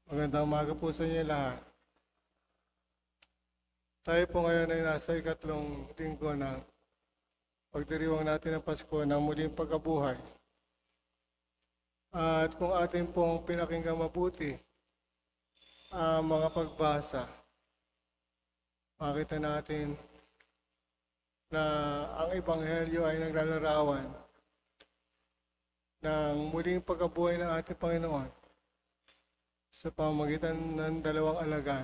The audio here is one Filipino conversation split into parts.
Magandang umaga po sa inyo lahat. Tayo po ngayon ay nasa ikatlong linggo ng pagdiriwang natin ng Pasko ng muling pagkabuhay. At kung atin pong pinakinggan mabuti ang mga pagbasa, makita natin na ang Ebanghelyo ay naglalarawan ng muling pagkabuhay ng ating Panginoon sa pamamagitan ng dalawang alagad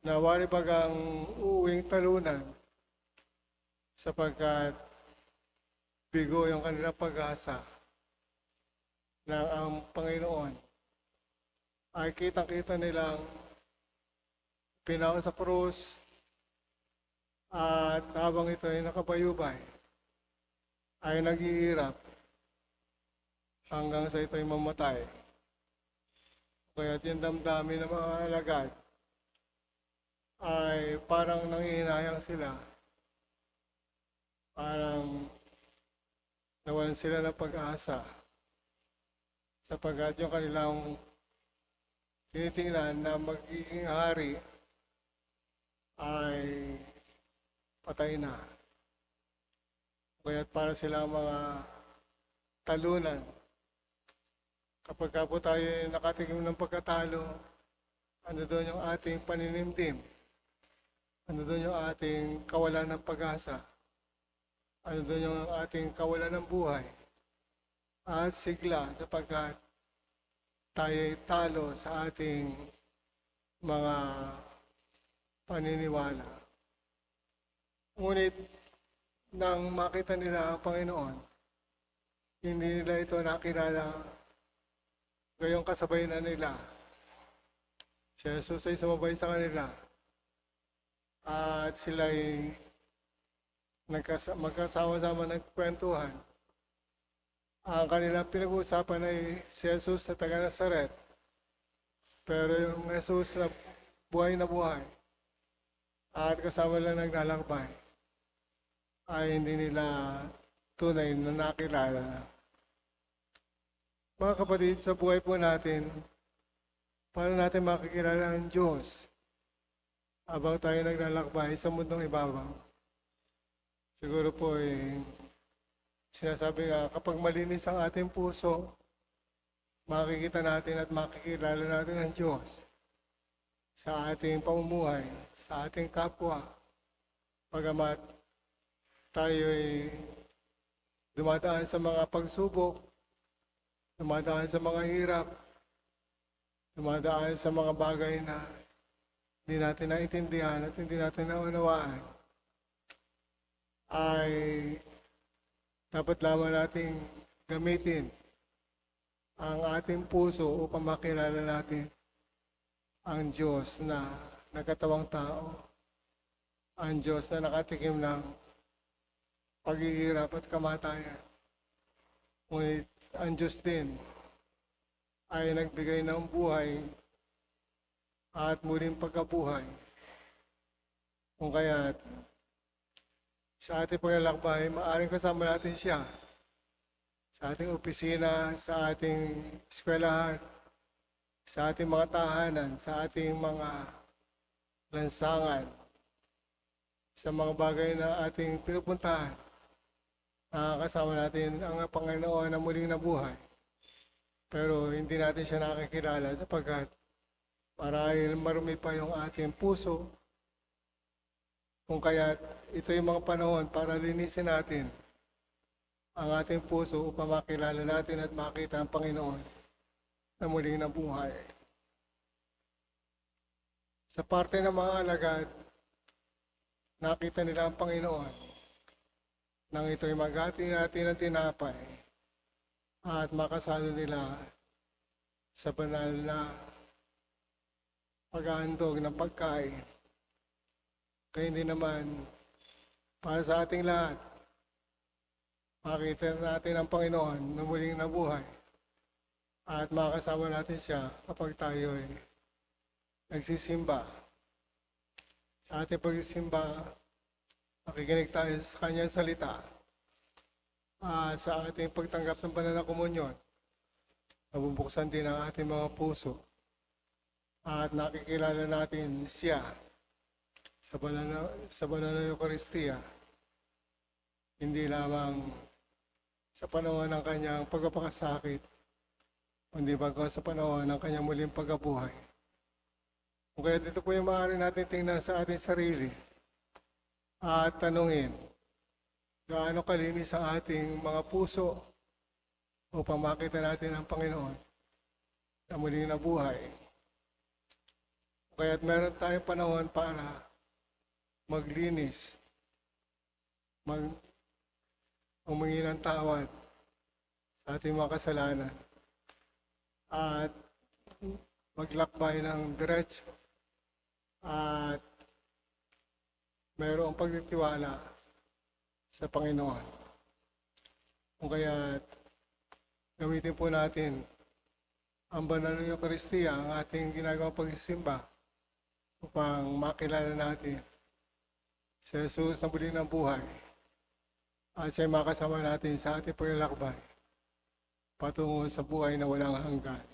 na wari bagang uuwing talunan sapagkat bigo yung kanilang pag-asa na ang Panginoon ay kitang-kita nilang pinaon sa krus at habang ito ay nakabayubay ay naghihirap hanggang sa ito ay mamatay. Kaya yung damdamin ng mga alagad ay parang nangihinayang sila. Parang nawalan sila ng pag-asa. Sapagkat yung kanilang tinitingnan na magiging hari ay patay na. Kaya para silang mga talunan. Kapag po tayo nakatikim ng pagkatalo, ano doon yung ating paninimtim? Ano doon yung ating kawalan ng pag-asa? Ano doon yung ating kawalan ng buhay? At sigla sapagkat tayo talo sa ating mga paniniwala. Ngunit nang makita nila ang Panginoon, hindi nila ito nakilala. Gayong kasabay na nila. Si Jesus ay sumabay sa kanila. At sila ay magkasama-sama nagkwentuhan. Ang kanilang pinag-uusapan ay si Jesus na taga Nazaret. Pero yung Jesus na buhay at kasama lang naglalakbay ay hindi nila tunay na nakilala. Mga kapatid, sa buhay po natin, paano natin makikilala ang Diyos habang tayo naglalakbay sa mundong ibabaw? Siguro po sinasabi nga, kapag malinis ang ating puso, makikita natin at makikilala natin ang Diyos sa ating pamumuhay, sa ating kapwa. Pagamat tayo ay dumadaan sa mga pagsubok, dumadaan sa mga hirap, dumadaan sa mga bagay na hindi natin naintindihan at hindi natin naunawaan, ay dapat lamang nating gamitin ang ating puso upang makilala natin ang Diyos na nagkatawang tao, ang Diyos na nakatikim ng paghihirap at kamatayan. Ngunit ang Diyos din ay nagbigay ng buhay at muling pagkabuhay. Kung kaya't sa ating paglalakbay, maaaring kasama natin siya sa ating opisina, sa ating eskwelahan, sa ating mga tahanan, sa ating mga lansangan, sa mga bagay na ating pinupuntahan. Nakakasama natin ang Panginoon na muling nabuhay. Pero hindi natin siya nakikilala sapagkat marahil marumi pa yung ating puso. Kung kaya ito yung mga panahon para linisin natin ang ating puso upang makilala natin at makita ang Panginoon na muling nabuhay. Sa parte ng mga alagad, nakita nila ang Panginoon nang ito'y maghati natin ng tinapay at makasalo nila sa banal na paghahandog ng pagkain. Kaya hindi naman para sa ating lahat, makita natin ang Panginoon na muling nabuhay at makasama natin siya kapag tayo ay nagsisimba. Sa ating pagsisimba, makikinig tayo sa kanyang salita sa ating pagtanggap ng banal na komunyon. nabubuksan din ang ating mga puso at nakikilala natin siya sa banal na Eucharistia, hindi lamang sa panahon ng kanyang pagpapakasakit, kundi bago sa panahon ng kanyang muling pagkabuhay. Kung kaya dito po yung maaari natin tingnan sa ating sarili at tanungin, gaano kalinis ang ating mga puso upang makita natin ang Panginoon na muling nabuhay. Kaya't meron tayong panahon para maglinis, humingi ng tawad sa ating mga kasalanan at maglakbay ng diretso at mayroong pagtitiwala sa Panginoon. Kung kaya gamitin po natin ang banal na Eucharistia, ang ating ginagawang pagsisimba upang makilala natin si Jesus na muli ng buhay at siya makasama natin sa ating paglalakbay patungo sa buhay na walang hanggan.